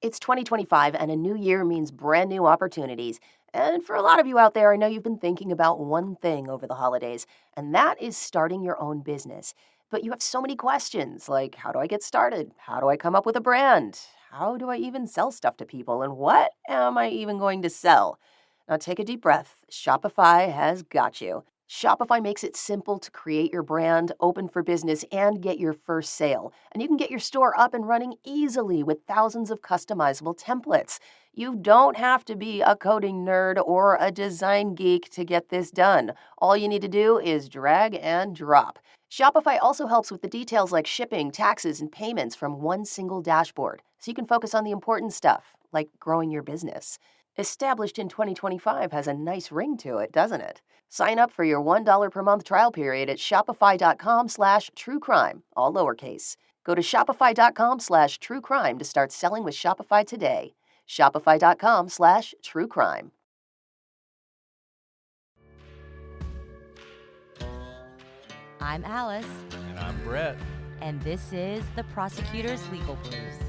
It's 2025 and a new year means brand new opportunities. And for a lot of you out there, I know you've been thinking about one thing over the holidays, and that is starting your own business. But you have so many questions like how do I get started? How do I come up with a brand? How do I even sell stuff to people? And what am I even going to sell? Now take a deep breath. Shopify has got you. Shopify makes it simple to create your brand, open for business, and get your first sale. And you can get your store up and running easily with thousands of customizable templates. You don't have to be a coding nerd or a design geek to get this done. All you need to do is drag and drop. Shopify also helps with the details like shipping, taxes, and payments from one single dashboard, so you can focus on the important stuff, like growing your business. Established in 2025 has a nice ring to it, doesn't it? Sign up for your $1 per month trial period at shopify.com/truecrime, all lowercase. Go to shopify.com/truecrime to start selling with Shopify today. Shopify.com/truecrime. I'm Alice. And I'm Brett. And this is The Prosecutor's Legal Briefs.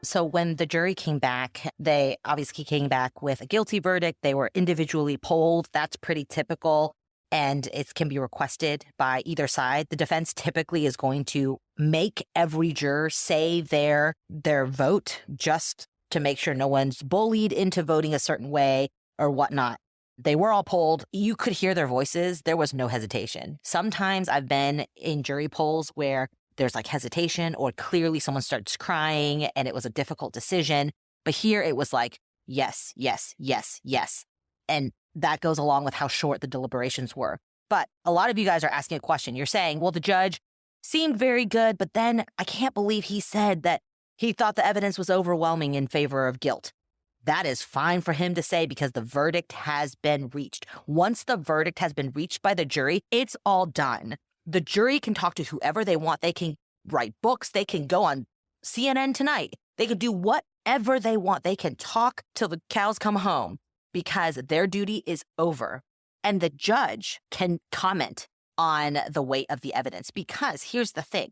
So when the jury came back, they obviously came back with a guilty verdict. They were individually polled. That's pretty typical, and it can be requested by either side. The defense typically is going to make every juror say their vote just to make sure no one's bullied into voting a certain way or whatnot. They were all polled. You could hear their voices. There was no hesitation. Sometimes I've been in jury polls where there's like hesitation or clearly someone starts crying and it was a difficult decision. But here it was like, yes, yes, yes, yes. And that goes along with how short the deliberations were. But a lot of you guys are asking a question. You're saying, well, the judge seemed very good, but then I can't believe he said that he thought the evidence was overwhelming in favor of guilt. That is fine for him to say because the verdict has been reached. Once the verdict has been reached by the jury, it's all done. The jury can talk to whoever they want. They can write books. They can go on CNN tonight. They can do whatever they want. They can talk till the cows come home because their duty is over. And the judge can comment on the weight of the evidence because here's the thing.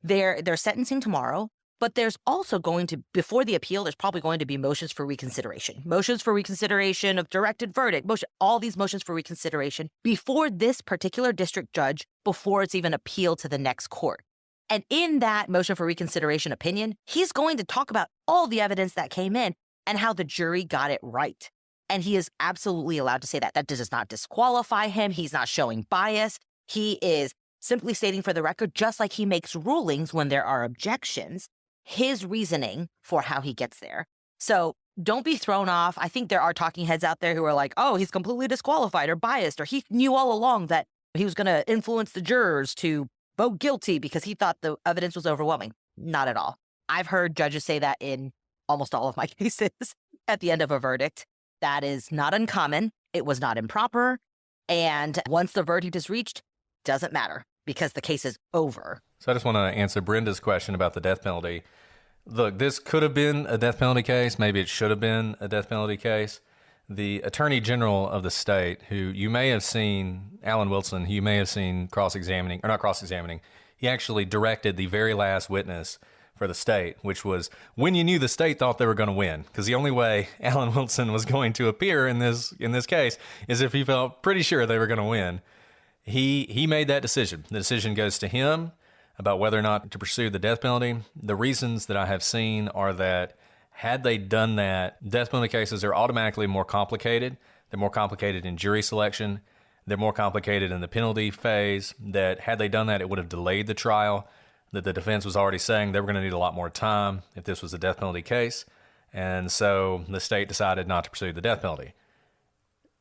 They're sentencing tomorrow, but there's also going to, before the appeal, there's probably going to be motions for reconsideration. Motions for reconsideration of directed verdict, all these motions for reconsideration before this particular district judge, before it's even appealed to the next court. And in that motion for reconsideration opinion, he's going to talk about all the evidence that came in and how the jury got it right. And he is absolutely allowed to say that. That does not disqualify him. He's not showing bias. He is simply stating for the record, just like he makes rulings when there are objections, his reasoning for how he gets there. So don't be thrown off. I think there are talking heads out there who are like, oh, he's completely disqualified or biased, or he knew all along that he was going to influence the jurors to vote guilty because he thought the evidence was overwhelming. Not at all. I've heard judges say that in almost all of my cases at the end of a verdict. That is not uncommon. It was not improper. And once the verdict is reached, doesn't matter because the case is over. So I just want to answer Brenda's question about the death penalty. Look, this could have been a death penalty case. Maybe it should have been a death penalty case. The Attorney General of the state, who you may have seen, Alan Wilson, who you may have seen he actually directed the very last witness for the state, which was when you knew the state thought they were going to win. Because the only way Alan Wilson was going to appear in this case is if he felt pretty sure they were going to win. He made that decision. The decision goes to him about whether or not to pursue the death penalty. The reasons that I have seen are that had they done that, death penalty cases are automatically more complicated. They're more complicated in jury selection. They're more complicated in the penalty phase. That had they done that, it would have delayed the trial. That the defense was already saying they were going to need a lot more time if this was a death penalty case. And so the state decided not to pursue the death penalty.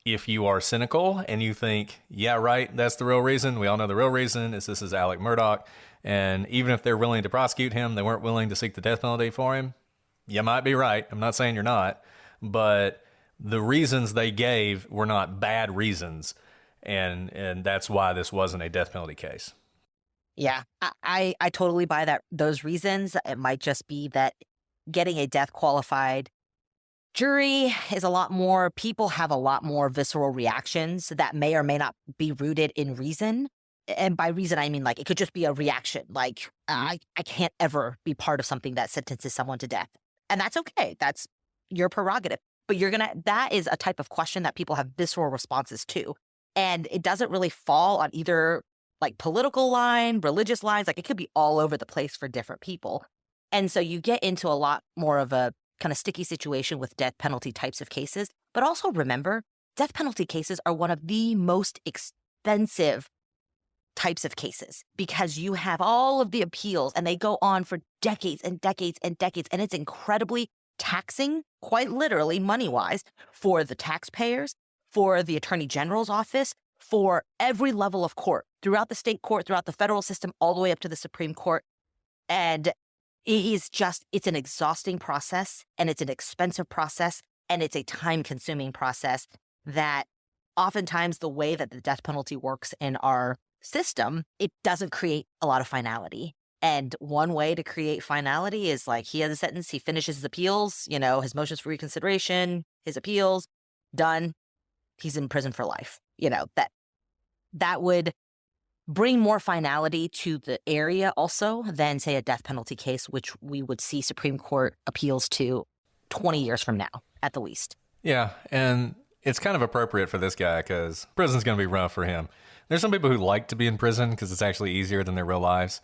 If you are cynical and you think, yeah, right, that's the real reason. We all know the real reason is this is Alec Murdaugh. And even if they're willing to prosecute him, they weren't willing to seek the death penalty for him. You might be right. I'm not saying you're not. But the reasons they gave were not bad reasons, and that's why this wasn't a death penalty case. Yeah, I totally buy that those reasons. It might just be that getting a death qualified jury is a lot more, people have a lot more visceral reactions that may or may not be rooted in reason. And by reason, I mean like it could just be a reaction. Like, I can't ever be part of something that sentences someone to death. And that's okay. That's your prerogative. But that is a type of question that people have visceral responses to. And it doesn't really fall on either like political line, religious lines. Like it could be all over the place for different people. And so you get into a lot more of a kind of sticky situation with death penalty types of cases. But also remember, death penalty cases are one of the most expensive types of cases because you have all of the appeals and they go on for decades and decades and decades. And it's incredibly taxing, quite literally money-wise, for the taxpayers, for the Attorney General's office, for every level of court, throughout the state court, throughout the federal system, all the way up to the Supreme Court. And it's an exhausting process, and it's an expensive process, and it's a time-consuming process that oftentimes the way that the death penalty works in our system, it doesn't create a lot of finality. And one way to create finality is like he has a sentence, he finishes his appeals, his motions for reconsideration, his appeals, done. He's in prison for life. That would bring more finality to the area also than, say, a death penalty case, which we would see Supreme Court appeals to 20 years from now, at the least. Yeah, and it's kind of appropriate for this guy because prison's going to be rough for him. There's some people who like to be in prison because it's actually easier than their real lives.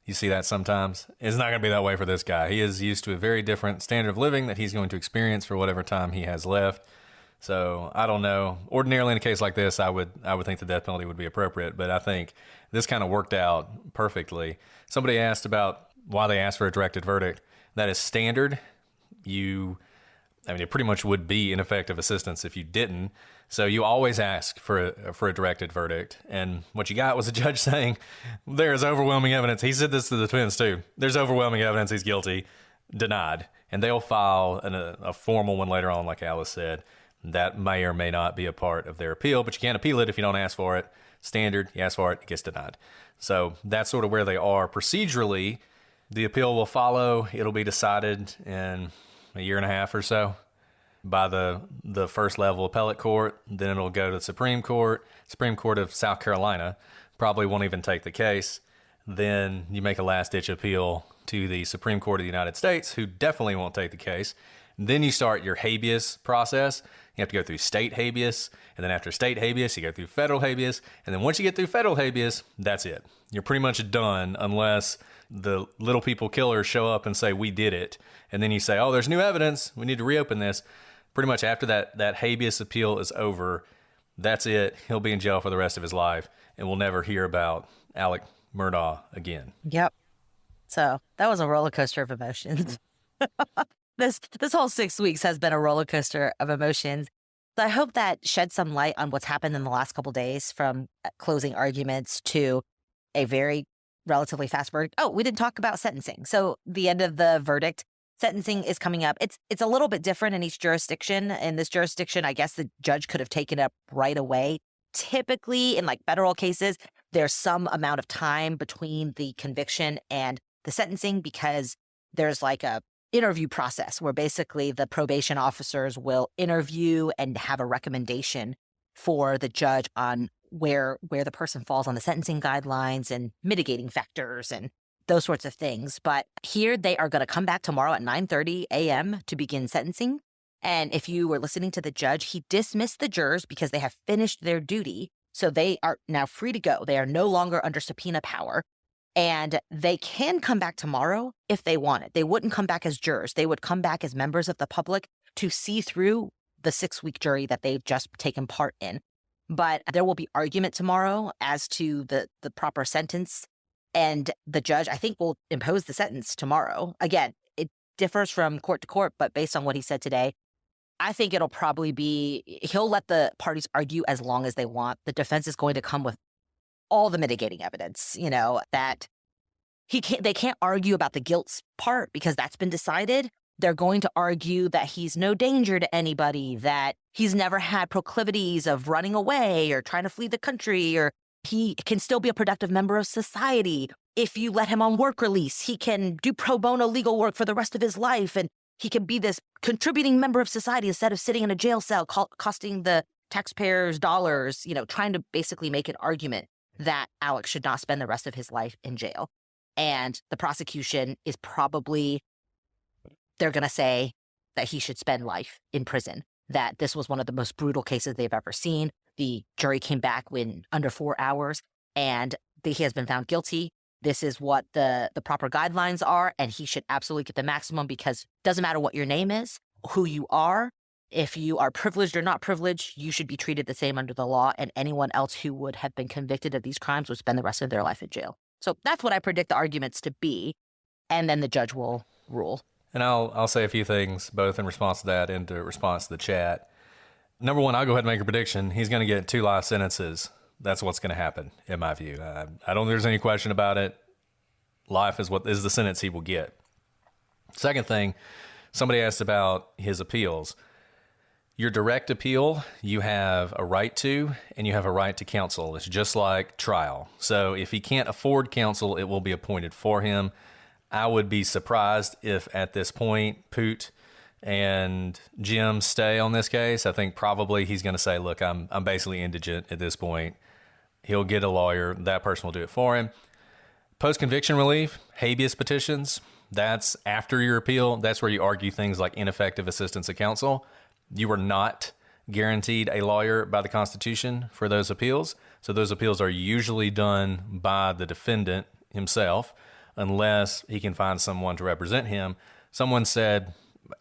You see that sometimes. It's not going to be that way for this guy. He is used to a very different standard of living that he's going to experience for whatever time he has left. So I don't know. Ordinarily in a case like this, I would think the death penalty would be appropriate, but I think this kind of worked out perfectly. Somebody asked about why they asked for a directed verdict. That is standard. It pretty much would be ineffective assistance if you didn't. So you always ask for a directed verdict. And what you got was a judge saying, there is overwhelming evidence. He said this to the twins too. There's overwhelming evidence he's guilty. Denied. And they'll file a formal one later on, like Alice said. That may or may not be a part of their appeal, but you can't appeal it if you don't ask for it. Standard, you ask for it, it gets denied. So that's sort of where they are procedurally. The appeal will follow. It'll be decided in a year and a half or so by the first level appellate court. Then it'll go to the Supreme Court. Supreme Court of South Carolina probably won't even take the case. Then you make a last-ditch appeal to the Supreme Court of the United States, who definitely won't take the case. Then you start your habeas process. You have to go through state habeas, and then after state habeas, you go through federal habeas, and then once you get through federal habeas, that's it. You're pretty much done unless the little people killers show up and say, we did it. And then you say, oh, there's new evidence. We need to reopen this. Pretty much after that habeas appeal is over, that's it. He'll be in jail for the rest of his life, and we'll never hear about Alec Murdaugh again. Yep. So that was a roller coaster of emotions. This whole 6 weeks has been a roller coaster of emotions. So I hope that sheds some light on what's happened in the last couple of days, from closing arguments to a very relatively fast verdict. Oh, we didn't talk about sentencing. So the end of the verdict, sentencing is coming up. It's a little bit different in each jurisdiction. In this jurisdiction, I guess the judge could have taken it up right away. Typically, in like federal cases, there's some amount of time between the conviction and the sentencing because there's like a interview process where basically the probation officers will interview and have a recommendation for the judge on where the person falls on the sentencing guidelines and mitigating factors and those sorts of things. But here they are going to come back tomorrow at 9:30 a.m. to begin sentencing. And if you were listening to the judge, he dismissed the jurors because they have finished their duty. So they are now free to go. They are no longer under subpoena power. And they can come back tomorrow if they wanted. They wouldn't come back as jurors. They would come back as members of the public to see through the 6-week jury that they've just taken part in. But there will be argument tomorrow as to the proper sentence. And the judge, I think, will impose the sentence tomorrow. Again, it differs from court to court, but based on what he said today, I think it'll probably be, he'll let the parties argue as long as they want. The defense is going to come with all the mitigating evidence, that they can't argue about the guilt part because that's been decided, They're going to argue that he's no danger to anybody, that he's never had proclivities of running away or trying to flee the country, or he can still be a productive member of society. If you let him on work release, he can do pro bono legal work for the rest of his life, and he can be this contributing member of society instead of sitting in a jail cell costing the taxpayers dollars, trying to basically make an argument that Alex should not spend the rest of his life in jail. And the prosecution is probably, they're going to say that he should spend life in prison, that this was one of the most brutal cases they've ever seen. The jury came back in under 4 hours, and he has been found guilty. This is what the proper guidelines are, and he should absolutely get the maximum, because it doesn't matter what your name is, who you are. If you are privileged or not privileged, you should be treated the same under the law, and anyone else who would have been convicted of these crimes would spend the rest of their life in jail. So that's what I predict the arguments to be, and then the judge will rule. And I'll say a few things, both in response to that and in response to the chat. Number one, I'll go ahead and make a prediction. He's going to get 2 life sentences. That's what's going to happen, in my view. I don't think there's any question about it. Life is what is the sentence he will get. Second thing, somebody asked about his appeals. Your direct appeal, you have a right to, and you have a right to counsel. It's just like trial. So if he can't afford counsel, it will be appointed for him. I would be surprised if at this point Poot and Jim stay on this case. I think probably he's going to say, look, I'm basically indigent at this point. He'll get a lawyer. That person will do it for him. Post-conviction relief, habeas petitions, that's after your appeal. That's where you argue things like ineffective assistance of counsel. You are not guaranteed a lawyer by the Constitution for those appeals. So those appeals are usually done by the defendant himself, unless he can find someone to represent him. Someone said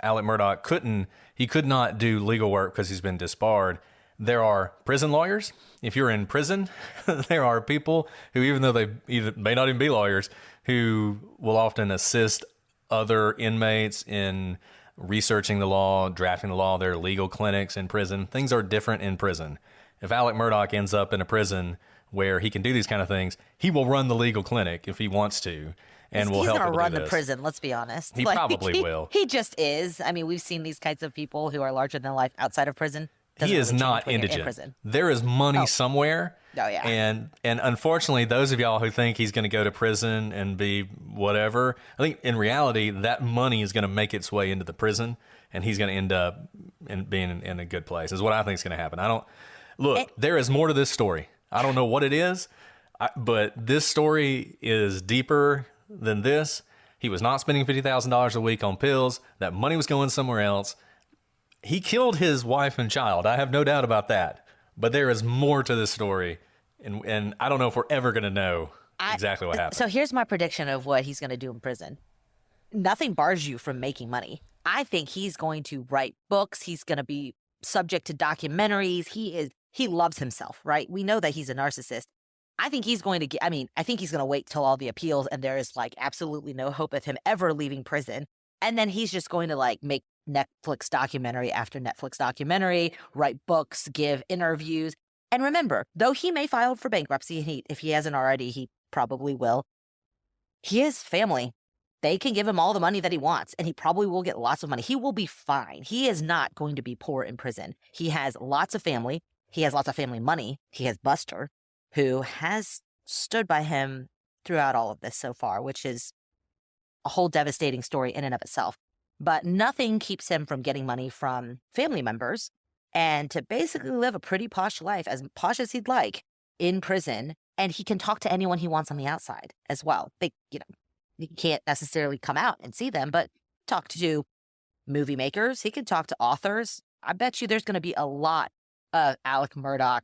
Alec Murdaugh could not do legal work because he's been disbarred. There are prison lawyers. If you're in prison, there are people who, even though they may not even be lawyers, who will often assist other inmates in researching the law, drafting the law. There are legal clinics in prison. Things are different in prison. If Alec Murdaugh ends up in a prison where he can do these kind of things, he will run the legal clinic if he wants to, and will help. He's going to run the prison, let's be honest. He probably will. He just is. I mean, we've seen these kinds of people who are larger than life outside of prison. He is not indigent. There is money somewhere. Oh, yeah. And unfortunately, those of y'all who think he's going to go to prison and be whatever, I think in reality, that money is going to make its way into the prison, and he's going to end up being in a good place, is what I think is going to happen. There is more to this story. I don't know what it is, but this story is deeper than this. He was not spending $50,000 a week on pills. That money was going somewhere else. He killed his wife and child. I have no doubt about that. But there is more to this story, and I don't know if we're ever going to know exactly what happened. So here's my prediction of what he's going to do in prison. Nothing bars you from making money. I think he's going to write books. He's going to be subject to documentaries. He loves himself, right? We know that he's a narcissist. I think he's going to I think he's going to wait till all the appeals, and there is absolutely no hope of him ever leaving prison. And then he's just going to make Netflix documentary after Netflix documentary, write books, give interviews. And remember, though he may file for bankruptcy, and if he hasn't already, he probably will. He has family. They can give him all the money that he wants, and he probably will get lots of money. He will be fine. He is not going to be poor in prison. He has lots of family. He has lots of family money. He has Buster, who has stood by him throughout all of this so far, which is a whole devastating story in and of itself. But nothing keeps him from getting money from family members and to basically live a pretty posh life, as posh as he'd like, in prison. And he can talk to anyone he wants on the outside as well. He can't necessarily come out and see them, but talk to movie makers. He can talk to authors. I bet you there's going to be a lot of Alec Murdaugh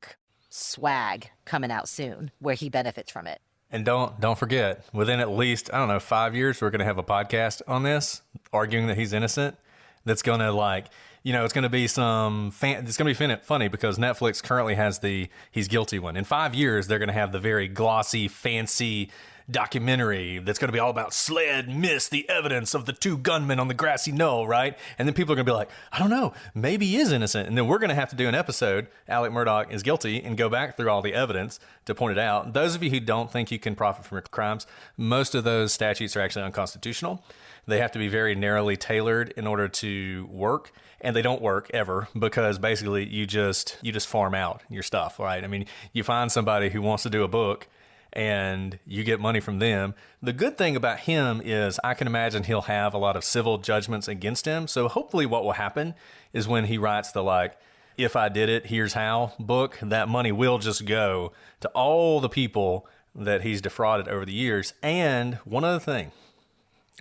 swag coming out soon where he benefits from it. And don't forget, within at least, 5 years, we're going to have a podcast on this, arguing that he's innocent. That's going to it's going to be it's going to be funny because Netflix currently has the he's guilty one. In 5 years, they're going to have the very glossy, fancy, documentary that's going to be all about SLED missed the evidence of the two gunmen on the grassy knoll, right? And then people are going to be like, I don't know, maybe he is innocent. And then we're going to have to do an episode, Alec Murdaugh is guilty, and go back through all the evidence to point it out. Those of you who don't think you can profit from your crimes, most of those statutes are actually unconstitutional. They have to be very narrowly tailored in order to work, and they don't work ever because basically you just farm out your stuff, right? I mean, you find somebody who wants to do a book and you get money from them. The good thing about him is I can imagine he'll have a lot of civil judgments against him. So hopefully what will happen is when he writes the like, if I did it, here's how book, that money will just go to all the people that he's defrauded over the years. And one other thing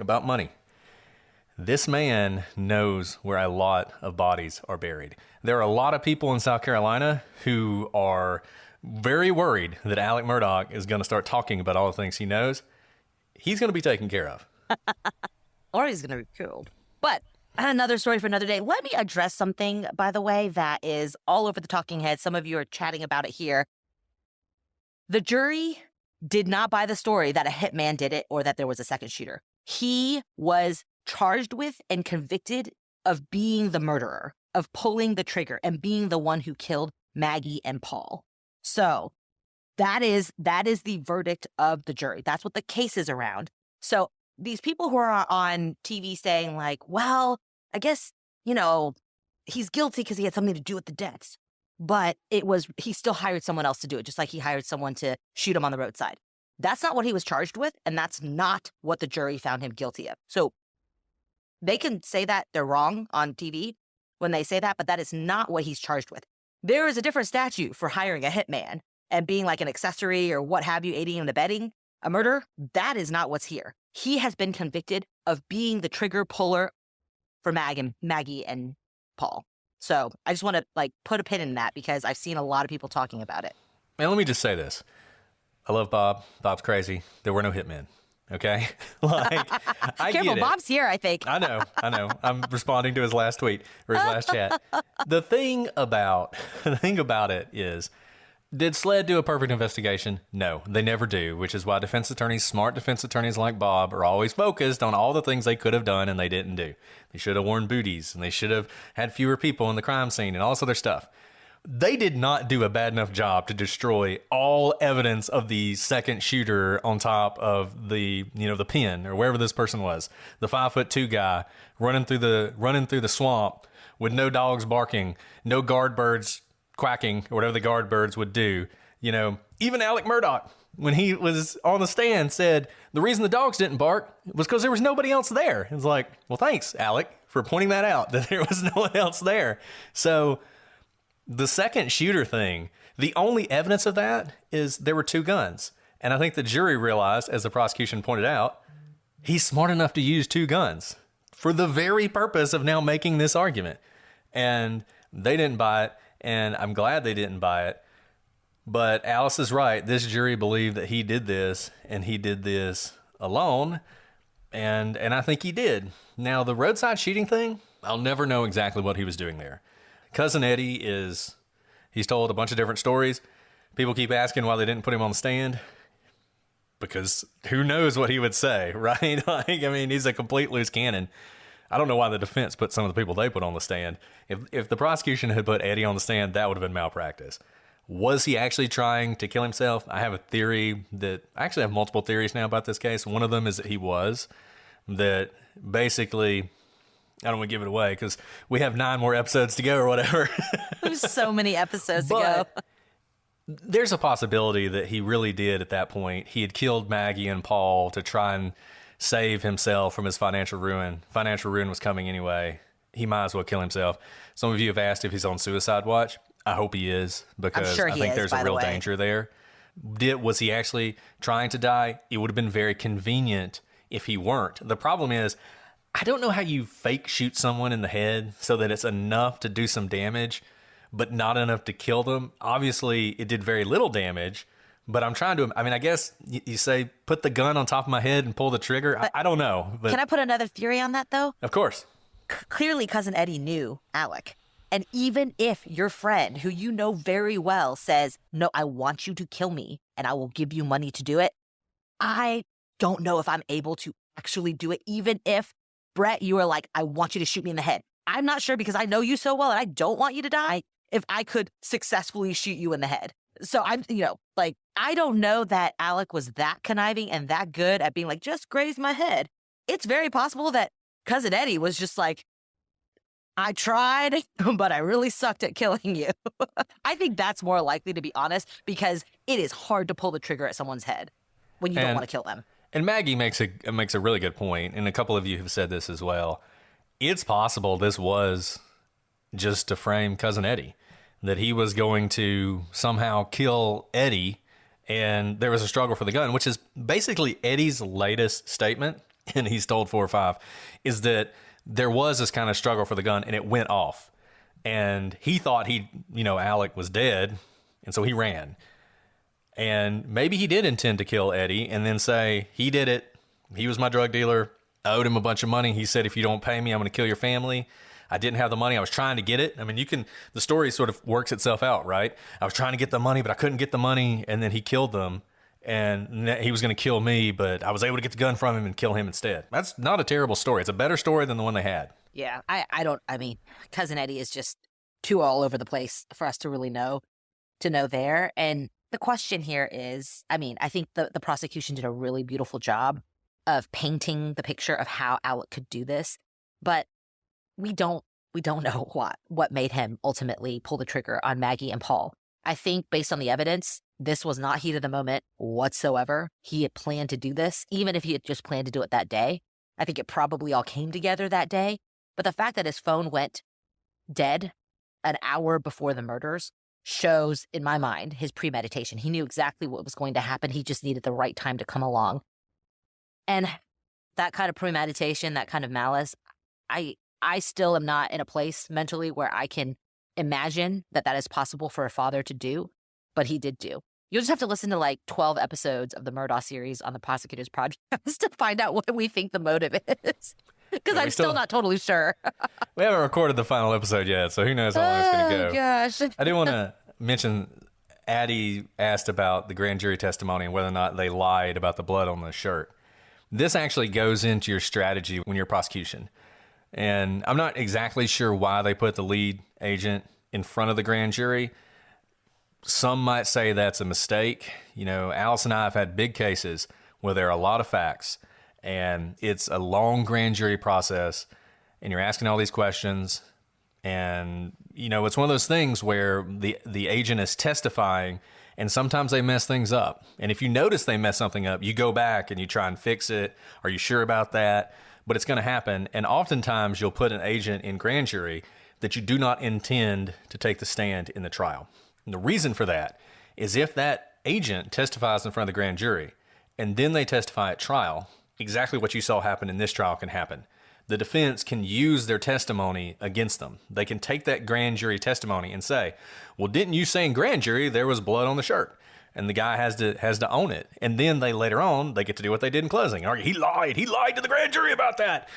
about money. This man knows where a lot of bodies are buried. There are a lot of people in South Carolina who are very worried that Alec Murdaugh is going to start talking about all the things he knows. He's going to be taken care of. Or he's going to be killed. But another story for another day. Let me address something, by the way, that is all over the talking heads. Some of you are chatting about it here. The jury did not buy the story that a hitman did it or that there was a second shooter. He was charged with and convicted of being the murderer, of pulling the trigger and being the one who killed Maggie and Paul. So that is the verdict of the jury. That's what the case is around. So these people who are on TV saying like, well, I guess, he's guilty because he had something to do with the deaths. But he still hired someone else to do it, just like he hired someone to shoot him on the roadside. That's not what he was charged with, and that's not what the jury found him guilty of. So they can say that they're wrong on TV when they say that, but that is not what he's charged with. There is a different statute for hiring a hitman and being like an accessory or what have you, aiding and abetting a murder. That is not what's here. He has been convicted of being the trigger puller for Maggie and Paul. So I just want to put a pin in that because I've seen a lot of people talking about it. And let me just say this. I love Bob. Bob's crazy. There were no hitmen. Okay? I Careful, get it. Bob's here, I think. I know. I'm responding to his last tweet or his last chat. The thing about it is, did SLED do a perfect investigation? No, they never do, which is why smart defense attorneys like Bob are always focused on all the things they could have done and they didn't do. They should have worn booties and they should have had fewer people in the crime scene and all this other stuff. They did not do a bad enough job to destroy all evidence of the second shooter on top of the pen or wherever this person was. The 5'2" guy running through the swamp with no dogs barking, no guard birds quacking or whatever the guard birds would do. Even Alec Murdaugh, when he was on the stand, said the reason the dogs didn't bark was because there was nobody else there. It's like, well, thanks, Alec, for pointing that out, that there was no one else there. So the second shooter thing, the only evidence of that is there were two guns. And I think the jury realized, as the prosecution pointed out, he's smart enough to use two guns for the very purpose of now making this argument. And they didn't buy it, and I'm glad they didn't buy it. But Alice is right. This jury believed that he did this, and he did this alone, and I think he did. Now, the roadside shooting thing, I'll never know exactly what he was doing there. Cousin Eddie he's told a bunch of different stories. People keep asking why they didn't put him on the stand. Because who knows what he would say, right? He's a complete loose cannon. I don't know why the defense put some of the people they put on the stand. If the prosecution had put Eddie on the stand, that would have been malpractice. Was he actually trying to kill himself? I have a theory I actually have multiple theories now about this case. One of them is that he was. That basically, I don't want to give it away because we have 9 more episodes to go or whatever. There's so many episodes to go. There's a possibility that he really did at that point. He had killed Maggie and Paul to try and save himself from his financial ruin. Financial ruin was coming anyway. He might as well kill himself. Some of you have asked if he's on suicide watch. I hope he is because I think there's a real danger there. Was he actually trying to die? It would have been very convenient if he weren't. The problem is, I don't know how you fake shoot someone in the head so that it's enough to do some damage, but not enough to kill them. Obviously, it did very little damage, but I'm trying to, I guess you say, put the gun on top of my head and pull the trigger. I don't know. But can I put another theory on that, though? Of course. Clearly, Cousin Eddie knew Alec. And even if your friend, who you know very well, says, no, I want you to kill me and I will give you money to do it, I don't know if I'm able to actually do it, even if, Brett, you are like, I want you to shoot me in the head. I'm not sure because I know you so well and I don't want you to die if I could successfully shoot you in the head. So I don't know that Alec was that conniving and that good at being like, just graze my head. It's very possible that Cousin Eddie was just like, I tried, but I really sucked at killing you. I think that's more likely, to be honest, because it is hard to pull the trigger at someone's head when you don't want to kill them. And Maggie makes a really good point, and a couple of you have said this as well. It's possible this was just to frame Cousin Eddie, that he was going to somehow kill Eddie, and there was a struggle for the gun, which is basically Eddie's latest statement, and he's told 4 or 5, is that there was this kind of struggle for the gun, and it went off. And he thought Alec was dead, and so he ran. And maybe he did intend to kill Eddie and then say, he did it. He was my drug dealer. I owed him a bunch of money. He said, if you don't pay me, I'm going to kill your family. I didn't have the money. I was trying to get it. I mean, the story sort of works itself out, right? I was trying to get the money, but I couldn't get the money. And then he killed them. And he was going to kill me, but I was able to get the gun from him and kill him instead. That's not a terrible story. It's a better story than the one they had. Yeah, I mean, Cousin Eddie is just too all over the place for us to really know there. And the question here is, I mean, I think the prosecution did a really beautiful job of painting the picture of how Alec could do this, but we don't know what made him ultimately pull the trigger on Maggie and Paul. I think based on the evidence, this was not heat of the moment whatsoever. He had planned to do this, even if he had just planned to do it that day. I think it probably all came together that day. But the fact that his phone went dead an hour before the murders shows, in my mind, his premeditation. He knew exactly what was going to happen. He just needed the right time to come along. And that kind of premeditation, that kind of malice, I still am not in a place mentally where I can imagine that is possible for a father to do, but he did do. You'll just have to listen to like 12 episodes of the Murdaugh series on the Prosecutor's Project to find out what we think the motive is. Because I'm still not totally sure. We haven't recorded the final episode yet, so who knows how long it's going to go. Oh, gosh. I do want to mention, Addie asked about the grand jury testimony and whether or not they lied about the blood on the shirt. This actually goes into your strategy when you're prosecution. And I'm not exactly sure why they put the lead agent in front of the grand jury. Some might say that's a mistake. You know, Alice and I have had big cases where there are a lot of facts and it's a long grand jury process and you're asking all these questions. And, you know, it's one of those things where the agent is testifying and sometimes they mess things up. And if you notice they mess something up, you go back and you try and fix it. Are you sure about that? But it's going to happen. And oftentimes you'll put an agent in grand jury that you do not intend to take the stand in the trial. And the reason for that is if that agent testifies in front of the grand jury and then they testify at trial, exactly what you saw happen in this trial can happen. The defense can use their testimony against them. They can take that grand jury testimony and say, well, didn't you say in grand jury there was blood on the shirt? And the guy has to own it. And then later on, they get to do what they did in closing. Argue, he lied to the grand jury about that.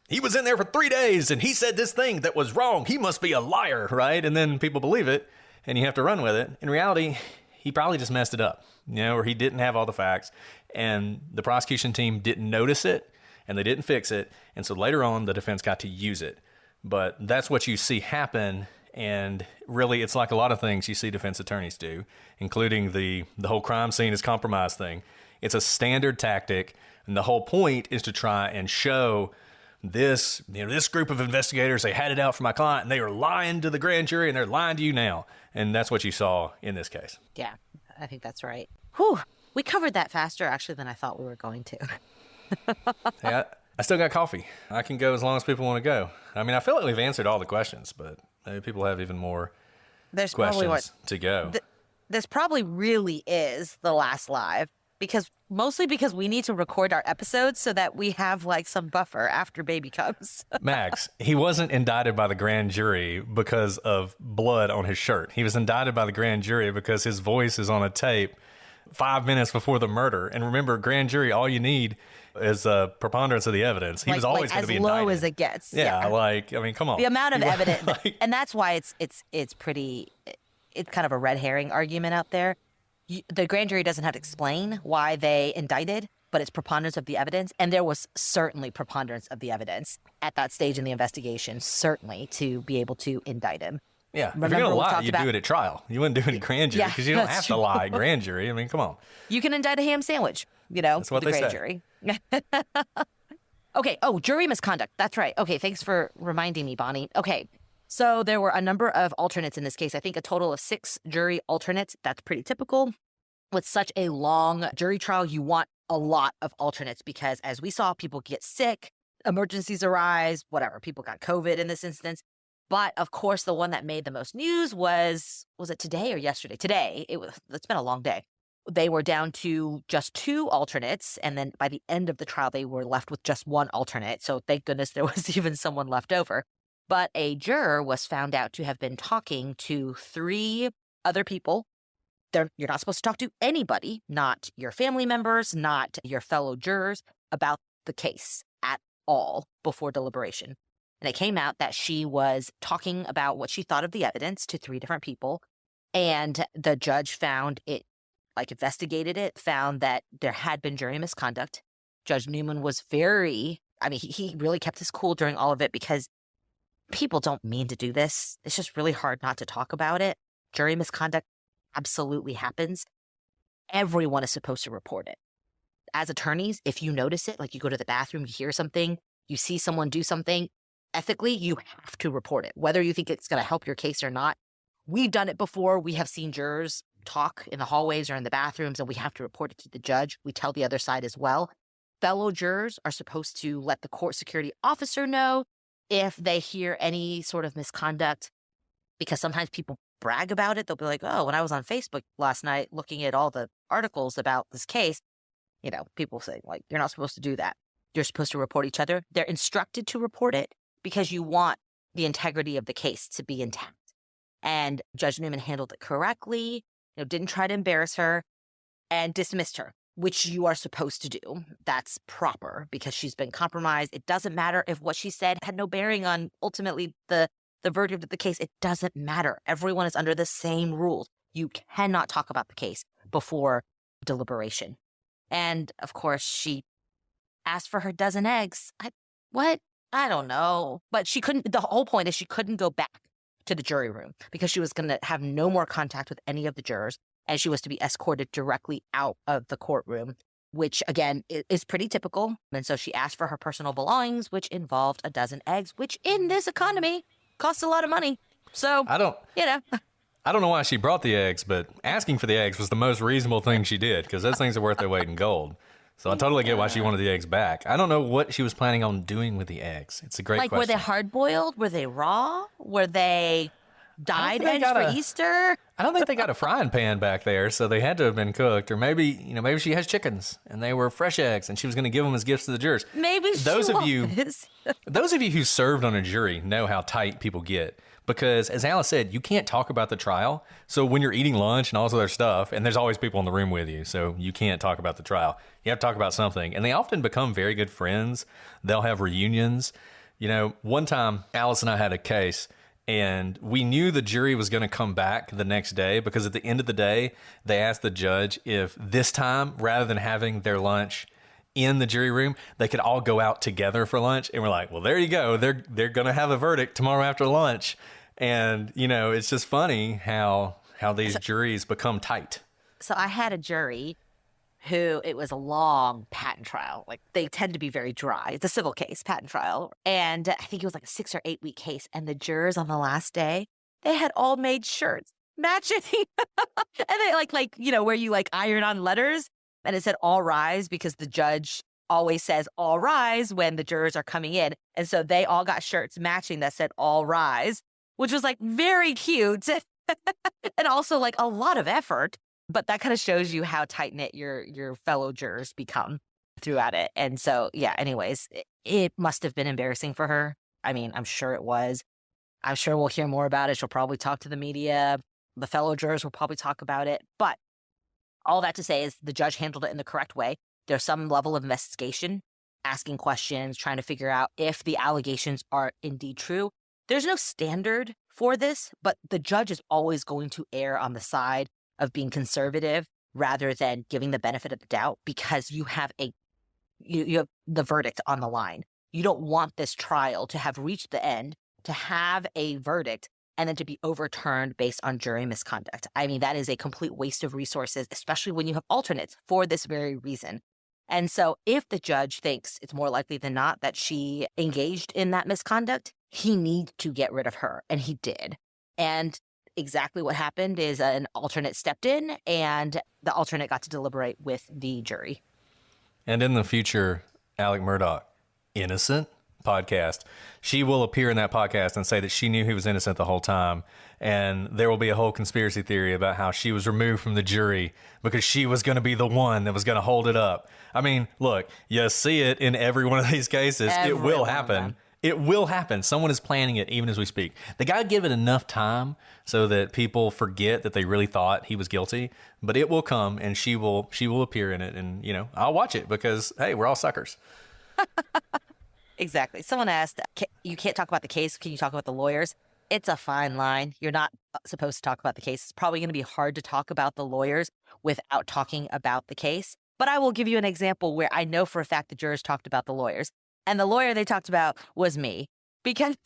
He was in there for 3 days and he said this thing that was wrong. He must be a liar, right? And then people believe it and you have to run with it. In reality, he probably just messed it up, or he didn't have all the facts and the prosecution team didn't notice it and they didn't fix it. And so later on, the defense got to use it. But that's what you see happen. And really, it's like a lot of things you see defense attorneys do, including the whole crime scene is compromised thing. It's a standard tactic. And the whole point is to try and show this group of investigators, they had it out for my client and they were lying to the grand jury and they're lying to you now. And that's what you saw in this case. Yeah, I think that's right. Whew. We covered that faster, actually, than I thought we were going to. Hey, I still got coffee. I can go as long as people want to go. I mean, I feel like we've answered all the questions, but maybe people have even more questions to go. This probably really is the last live, mostly because we need to record our episodes so that we have like some buffer after baby comes. Max, he wasn't indicted by the grand jury because of blood on his shirt. He was indicted by the grand jury because his voice is on a tape 5 minutes before the murder. And remember, grand jury, all you need is a preponderance of the evidence. He was always going to be indicted. As low as it gets. Yeah, I mean, come on. The amount of evidence, and that's why it's kind of a red herring argument out there. The grand jury doesn't have to explain why they indicted, but it's preponderance of the evidence. And there was certainly preponderance of the evidence at that stage in the investigation, certainly to be able to indict him. Yeah, if you're Remember going to we lie, talked you about- do it at trial. You wouldn't do it at grand jury Yeah, because you don't that's have true. to lie at grand jury. I mean, come on. You can indict a ham sandwich, That's what the they grand say. jury. Okay. Oh, jury misconduct. That's right. Okay. Thanks for reminding me, Bonnie. Okay. So there were a number of alternates in this case. I think a total of 6 jury alternates. That's pretty typical. With such a long jury trial, you want a lot of alternates because, as we saw, people get sick, emergencies arise, whatever. People got COVID in this instance. But of course, the one that made the most news was it today or yesterday? Today. It's been a long day. They were down to just 2 alternates. And then by the end of the trial, they were left with just 1 alternate. So thank goodness there was even someone left over. But a juror was found out to have been talking to 3 other people. You're not supposed to talk to anybody, not your family members, not your fellow jurors, about the case at all before deliberation. And it came out that she was talking about what she thought of the evidence to 3 different people. And the judge found it, investigated it, found that there had been jury misconduct. Judge Newman was he really kept his cool during all of it because people don't mean to do this. It's just really hard not to talk about it. Jury misconduct absolutely happens. Everyone is supposed to report it. As attorneys, if you notice it, like you go to the bathroom, you hear something, you see someone do something, ethically, you have to report it, whether you think it's going to help your case or not. We've done it before. We have seen jurors talk in the hallways or in the bathrooms, and we have to report it to the judge. We tell the other side as well. Fellow jurors are supposed to let the court security officer know if they hear any sort of misconduct, because sometimes people brag about it. They'll be like, oh, when I was on Facebook last night looking at all the articles about this case, people say, like, you're not supposed to do that. You're supposed to report each other. They're instructed to report it because you want the integrity of the case to be intact. And Judge Newman handled it correctly, didn't try to embarrass her, and dismissed her, which you are supposed to do. That's proper because she's been compromised. It doesn't matter if what she said had no bearing on ultimately the verdict of the case. It doesn't matter. Everyone is under the same rules. You cannot talk about the case before deliberation. And of course, she asked for her dozen eggs. What? I don't know. But she couldn't, the whole point is she couldn't go back to the jury room because she was going to have no more contact with any of the jurors, and she was to be escorted directly out of the courtroom, which again is pretty typical. And so she asked for her personal belongings, which involved a dozen eggs, which in this economy costs a lot of money. So I don't know why she brought the eggs, but asking for the eggs was the most reasonable thing she did because those things are worth their weight in gold. So I totally get why she wanted the eggs back. I don't know what she was planning on doing with the eggs. It's a great question. Were they hard-boiled? Were they raw? Were they dyed eggs for Easter? I don't think they got a frying pan back there, so they had to have been cooked. Or maybe she has chickens and they were fresh eggs, and she was going to give them as gifts to the jurors. Maybe those of you who served on a jury know how tight people get. Because, as Alice said, you can't talk about the trial. So when you're eating lunch and all this other stuff, and there's always people in the room with you, so you can't talk about the trial. You have to talk about something. And they often become very good friends. They'll have reunions. One time, Alice and I had a case, and we knew the jury was going to come back the next day because at the end of the day, they asked the judge if this time, rather than having their lunch in the jury room, they could all go out together for lunch. And we're like, well, there you go. They're going to have a verdict tomorrow after lunch. And, it's just funny how these juries become tight. So I had a jury who, it was a long patent trial. Like, they tend to be very dry. It's a civil case, patent trial. And I think it was like a 6 or 8 week case. And the jurors on the last day, they had all made shirts matching. And they where you iron on letters. And it said all rise because the judge always says all rise when the jurors are coming in. And so they all got shirts matching that said all rise, which was very cute and also a lot of effort. But that kind of shows you how tight-knit your fellow jurors become throughout it. And so, yeah, anyways, it must have been embarrassing for her. I mean, I'm sure it was. I'm sure we'll hear more about it. She'll probably talk to the media. The fellow jurors will probably talk about it. But all that to say is the judge handled it in the correct way. There's some level of investigation, asking questions, trying to figure out if the allegations are indeed true. There's no standard for this, but the judge is always going to err on the side of being conservative rather than giving the benefit of the doubt, because you have you have the verdict on the line. You don't want this trial to have reached the end, to have a verdict, and then to be overturned based on jury misconduct. I mean, that is a complete waste of resources, especially when you have alternates for this very reason. And so if the judge thinks it's more likely than not that she engaged in that misconduct, he needs to get rid of her. And he did. And exactly what happened is an alternate stepped in, and the alternate got to deliberate with the jury. And in the future, Alec Murdaugh, innocent podcast, she will appear in that podcast and say that she knew he was innocent the whole time. And there will be a whole conspiracy theory about how she was removed from the jury because she was going to be the one that was going to hold it up. I mean, look, you see it in every one of these cases. It will happen. It will happen. Someone is planning it even as we speak. They got to give it enough time so that people forget that they really thought he was guilty. But it will come, and she will appear in it. And, I'll watch it because, hey, we're all suckers. Exactly. Someone asked, you can't talk about the case. Can you talk about the lawyers? It's a fine line. You're not supposed to talk about the case. It's probably going to be hard to talk about the lawyers without talking about the case. But I will give you an example where I know for a fact the jurors talked about the lawyers. And the lawyer they talked about was me. Because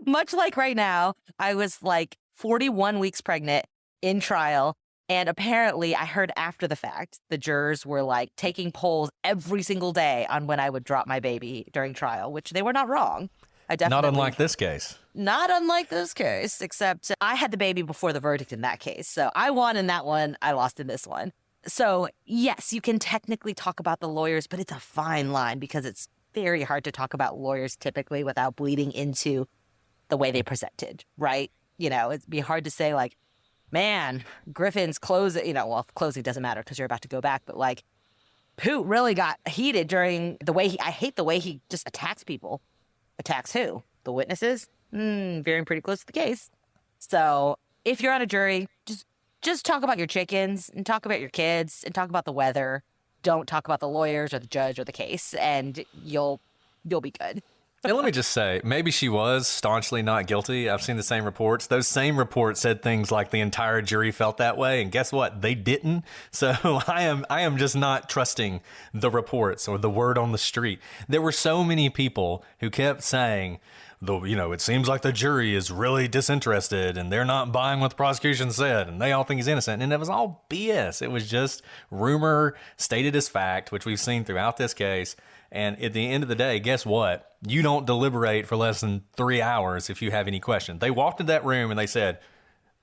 much like right now, I was like 41 weeks pregnant in trial. And apparently I heard after the fact, the jurors were like taking polls every single day on when I would drop my baby during trial, which they were not wrong. Not unlike this case. Not unlike this case, except I had the baby before the verdict in that case. So I won in that one. I lost in this one. So yes, you can technically talk about the lawyers, but it's a fine line because it's very hard to talk about lawyers typically without bleeding into the way they presented, right? It'd be hard to say like, man, Griffin's closing, closing doesn't matter because you're about to go back, but like, Poot really got heated during the way I hate the way he just attacks people. Attacks who? The witnesses? Veering pretty close to the case. So if you're on a jury, just talk about your chickens and talk about your kids and talk about the weather. Don't talk about the lawyers or the judge or the case, and you'll be good. And let me just say, maybe she was staunchly not guilty. I've seen the same reports. Those same reports said things like the entire jury felt that way, and guess what? They didn't. So I am just not trusting the reports or the word on the street. There were so many people who kept saying, it seems like the jury is really disinterested and they're not buying what the prosecution said and they all think he's innocent. And it was all BS. It was just rumor stated as fact, which we've seen throughout this case. And at the end of the day, guess what? You don't deliberate for less than 3 hours if you have any question. They walked in that room and they said,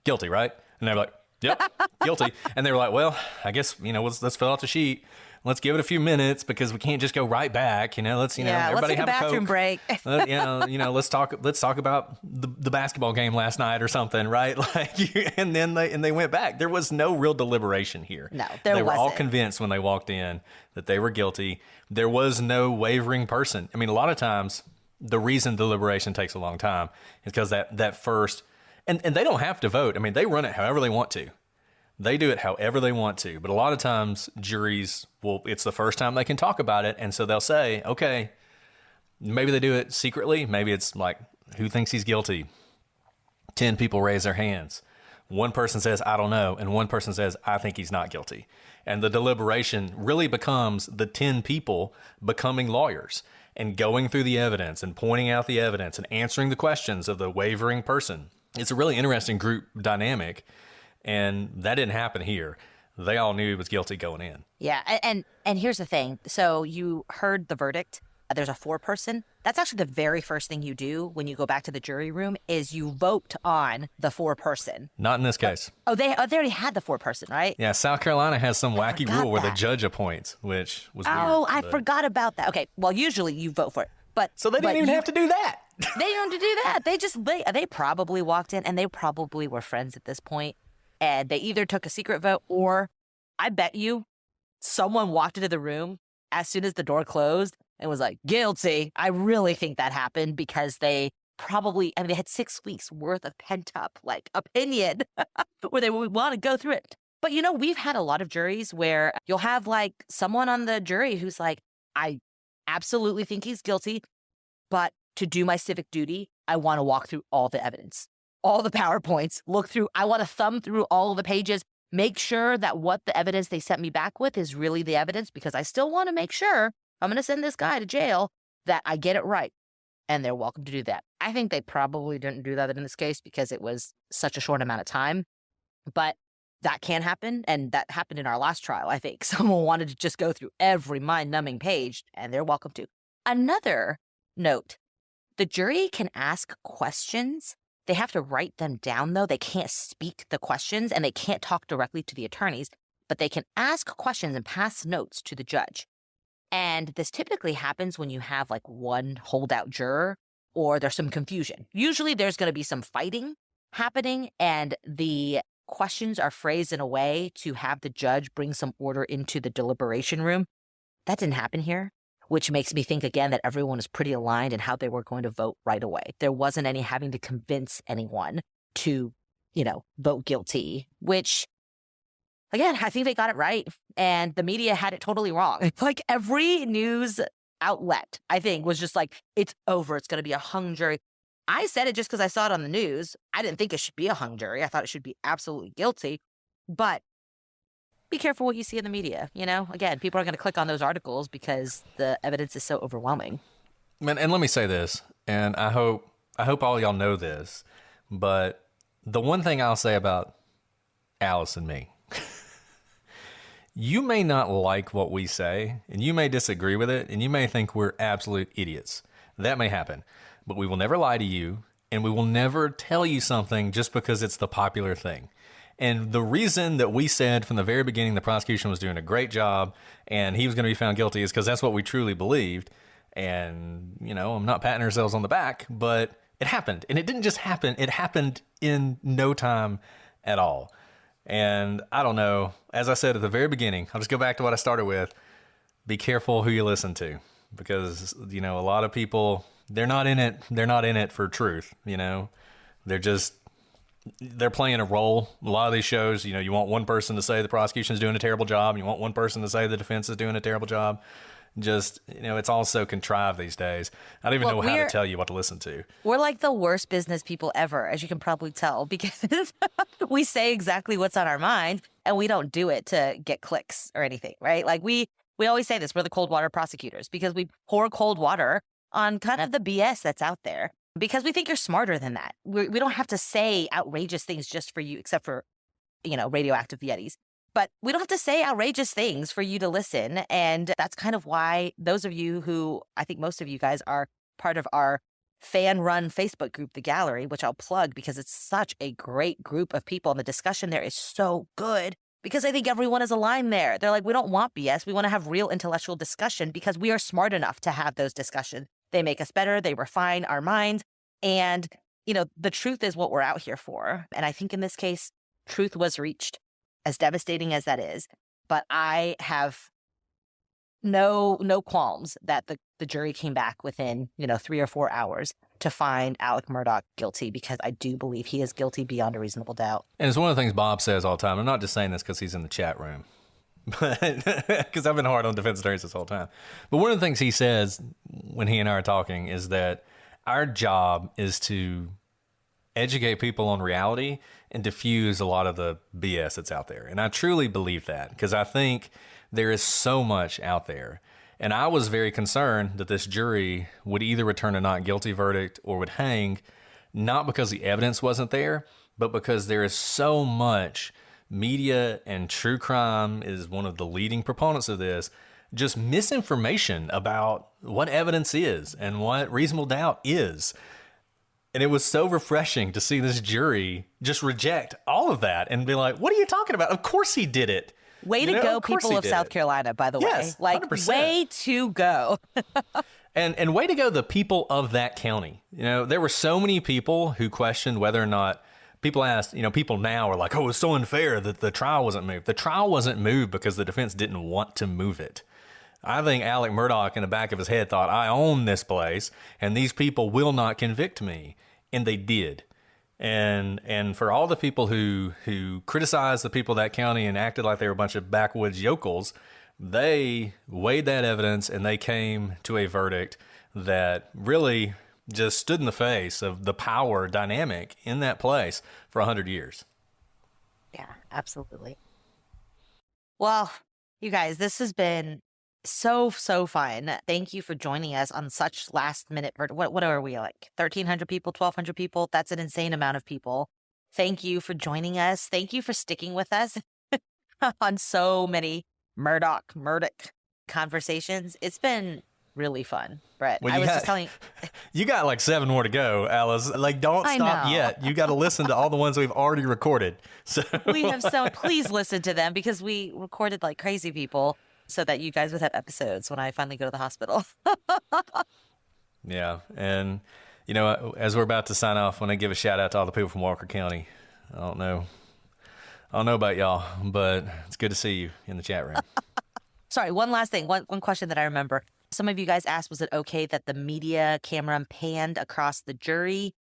guilty, right? And they were like, yep, guilty. And they were like, well, I guess, let's fill out the sheet. Let's give it a few minutes because we can't just go right back. Let's everybody take have a bathroom Coke. Break. Let's talk about the basketball game last night or something, right? And then they went back. There was no real deliberation here. No, they were all convinced when they walked in that they were guilty. There was no wavering person. I mean, a lot of times the reason deliberation takes a long time is because that first, and they don't have to vote. I mean, they run it however they want to. They do it however they want to. But a lot of times juries it's the first time they can talk about it. And so they'll say, okay, maybe they do it secretly. Maybe it's like, who thinks he's guilty? 10 people raise their hands. One person says, I don't know. And one person says, I think he's not guilty. And the deliberation really becomes the 10 people becoming lawyers and going through the evidence and pointing out the evidence and answering the questions of the wavering person. It's a really interesting group dynamic. And that didn't happen here. They all knew he was guilty going in. Yeah, and here's the thing. So you heard the verdict. There's a 4-person. That's actually the very first thing you do when you go back to the jury room is you vote on the 4-person. Not in this case. They already had the 4-person, right? Yeah, South Carolina has some wacky rule where the judge appoints, which was weird. Oh, I forgot about that. Okay, well, usually you vote for it. So they didn't even have to do that. They didn't have to do that. They probably walked in and they probably were friends at this point. And they either took a secret vote or I bet you someone walked into the room as soon as the door closed and was like, guilty. I really think that happened because they they had 6 weeks worth of pent up opinion where they would want to go through it. But we've had a lot of juries where you'll have someone on the jury who's like, I absolutely think he's guilty, but to do my civic duty, I want to walk through all the evidence. All the PowerPoints, look through. I want to thumb through all of the pages make sure that what the evidence they sent me back with is really the evidence, because I still want to make sure I'm going to send this guy to jail that I get it right. And they're welcome to do that. I think they probably didn't do that in this case because it was such a short amount of time. But that can happen. And that happened in our last trial, I think. Someone wanted to just go through every mind-numbing page, and they're welcome to. Another note, the jury can ask questions. They have to write them down, though. They can't speak the questions, and they can't talk directly to the attorneys, but they can ask questions and pass notes to the judge. And this typically happens when you have like one holdout juror or there's some confusion. Usually there's going to be some fighting happening, and the questions are phrased in a way to have the judge bring some order into the deliberation room. That didn't happen here, which makes me think again that everyone is pretty aligned in how they were going to vote right away. There wasn't any having to convince anyone to, vote guilty, which, again, I think they got it right, and the media had it totally wrong. Like every news outlet, I think, was just like, it's over. It's going to be a hung jury. I said it just because I saw it on the news. I didn't think it should be a hung jury. I thought it should be absolutely guilty. But be careful what you see in the media. Again, people are going to click on those articles because the evidence is so overwhelming. Man, and let me say this, and I hope all y'all know this, but the one thing I'll say about Alice and me, you may not like what we say, and you may disagree with it, and you may think we're absolute idiots. That may happen, but we will never lie to you, and we will never tell you something just because it's the popular thing. And the reason that we said from the very beginning the prosecution was doing a great job and he was going to be found guilty is because that's what we truly believed. And, I'm not patting ourselves on the back, but it happened. And it didn't just happen. It happened in no time at all. And I don't know, as I said at the very beginning, I'll just go back to what I started with. Be careful who you listen to, because, a lot of people, they're not in it for truth. They're playing a role. A lot of these shows, you want one person to say the prosecution is doing a terrible job. You want one person to say the defense is doing a terrible job. Just, it's all so contrived these days. I don't even know how to tell you what to listen to. We're like the worst business people ever, as you can probably tell, because we say exactly what's on our mind and we don't do it to get clicks or anything, right? Like we always say this, we're the cold water prosecutors, because we pour cold water on kind of the BS that's out there, because we think you're smarter than that. We don't have to say outrageous things just for you, except for, radioactive Yetis. But we don't have to say outrageous things for you to listen. And that's kind of why those of you who, I think most of you guys are part of our fan-run Facebook group, The Gallery, which I'll plug because it's such a great group of people. And the discussion there is so good because I think everyone is aligned there. They're like, we don't want BS. We want to have real intellectual discussion because we are smart enough to have those discussions. They make us better. They refine our minds. And, the truth is what we're out here for. And I think in this case, truth was reached, as devastating as that is. But I have no qualms that the jury came back within, 3 or 4 hours to find Alec Murdaugh guilty, because I do believe he is guilty beyond a reasonable doubt. And it's one of the things Bob says all the time. I'm not just saying this because he's in the chat room, but because I've been hard on defense attorneys this whole time. But one of the things he says when he and I are talking is that our job is to educate people on reality and diffuse a lot of the BS that's out there. And I truly believe that, because I think there is so much out there. And I was very concerned that this jury would either return a not guilty verdict or would hang, not because the evidence wasn't there, but because there is so much media, and true crime is one of the leading proponents of this, just misinformation about what evidence is and what reasonable doubt is. And it was so refreshing to see this jury just reject all of that and be like, what are you talking about? Of course he did it. Way to go, people of South Carolina, by the way. Yes, like, 100%. Way to go. And way to go, the people of that county. There were so many people who questioned whether or not, people asked, people now are like, oh, it's so unfair that the trial wasn't moved. The trial wasn't moved because the defense didn't want to move it. I think Alec Murdaugh in the back of his head thought, I own this place and these people will not convict me. And they did. And for all the people who criticized the people of that county and acted like they were a bunch of backwoods yokels, they weighed that evidence and they came to a verdict that really just stood in the face of the power dynamic in that place for 100 years. Yeah, absolutely. Well, you guys, this has been so fun. Thank you for joining us on such last minute. What are we like? 1,300 people, 1,200 people? That's an insane amount of people. Thank you for joining us. Thank you for sticking with us on so many Murdaugh conversations. It's been really fun, Brett. Well, I was just telling. you got like 7 more to go, Alice. Like, don't I stop know. yet. You got to listen to all the ones we've already recorded. So We have please listen to them because we recorded like crazy people so that you guys would have episodes when I finally go to the hospital. yeah, and as we're about to sign off, I want to give a shout out to all the people from Walker County. I don't know about y'all, but it's good to see you in the chat room. Sorry, one last thing. One question that I remember. Some of you guys asked, was it okay that the media camera panned across the jury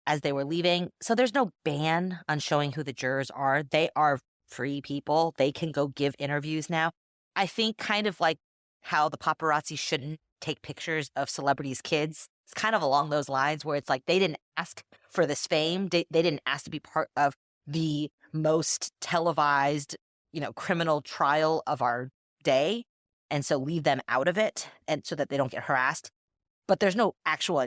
as they were leaving? So there's no ban on showing who the jurors are. They are free people. They can go give interviews now. I think kind of like how the paparazzi shouldn't take pictures of celebrities' kids. It's kind of along those lines where it's like they didn't ask for this fame. They didn't ask to be part of the most televised, criminal trial of our day. And so leave them out of it and so that they don't get harassed. But there's no actual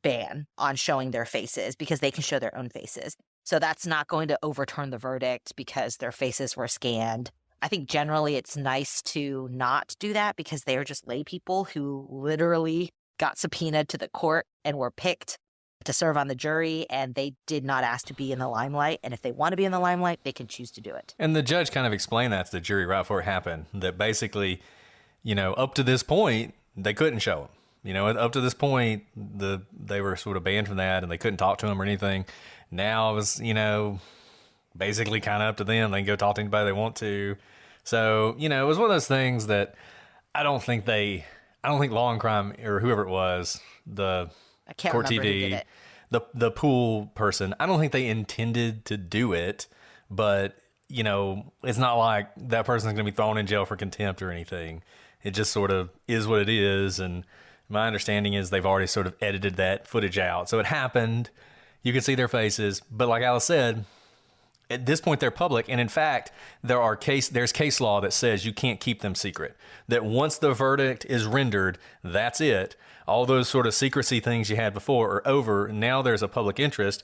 ban on showing their faces because they can show their own faces. So that's not going to overturn the verdict because their faces were scanned. I think generally it's nice to not do that because they are just lay people who literally got subpoenaed to the court and were picked to serve on the jury, and they did not ask to be in the limelight. And if they want to be in the limelight, they can choose to do it. And the judge kind of explained that to the jury right before it happened, that basically, up to this point, they couldn't show him. Up to this point, they were sort of banned from that, and they couldn't talk to him or anything. Now it was, basically kind of up to them. They can go talk to anybody they want to. So, it was one of those things that I don't think Law and Crime or whoever it was, the I can't Court remember who TV, did it. the pool person, I don't think they intended to do it, but it's not like that person's going to be thrown in jail for contempt or anything. It just sort of is what it is. And my understanding is they've already sort of edited that footage out. So it happened. You can see their faces. But like Alice said, at this point, they're public. And in fact, there's case law that says you can't keep them secret. That once the verdict is rendered, that's it. All those sort of secrecy things you had before are over. Now there's a public interest,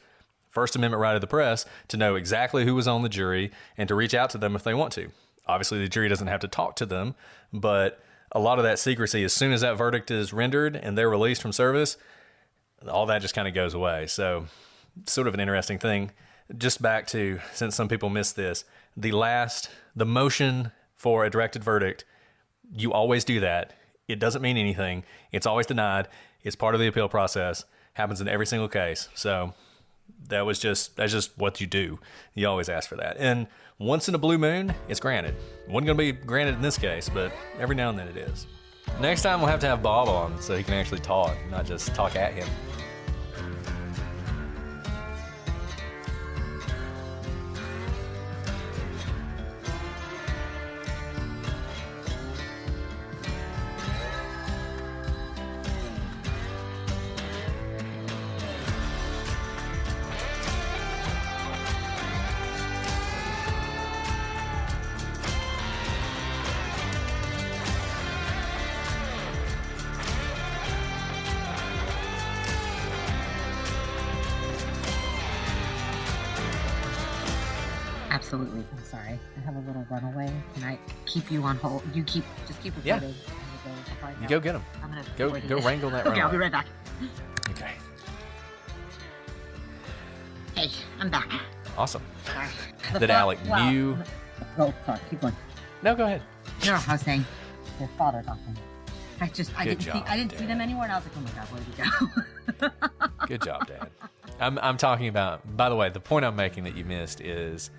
First Amendment right of the press, to know exactly who was on the jury and to reach out to them if they want to. Obviously, the jury doesn't have to talk to them, but a lot of that secrecy, as soon as that verdict is rendered and they're released from service, all that just kind of goes away. So sort of an interesting thing. Just back to, since some people missed this, the motion for a directed verdict, you always do that. It doesn't mean anything. It's always denied. It's part of the appeal process. Happens in every single case. So that's just what you do. You always ask for that. And once in a blue moon, it's granted. It wasn't going to be granted in this case, but every now and then it is. Next time we'll have to have Bob on so he can actually talk, not just talk at him. Absolutely. I'm sorry. I have a little runaway. Can I keep you on hold? Just keep recording. Yeah. You You go get him. I'm gonna Go wrangle that runaway. Okay, I'll be right back. Okay. Hey, I'm back. Awesome. Sorry. That Alec knew. Oh, sorry. Keep going. No, go ahead. No, I was saying their father got them. I didn't see them Dad. anywhere, and I was like, oh my god, where did he go? Good job, Dad. I'm talking about, by the way, the point I'm making that you missed is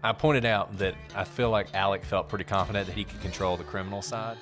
I pointed out that I feel like Alec felt pretty confident that he could control the criminal side.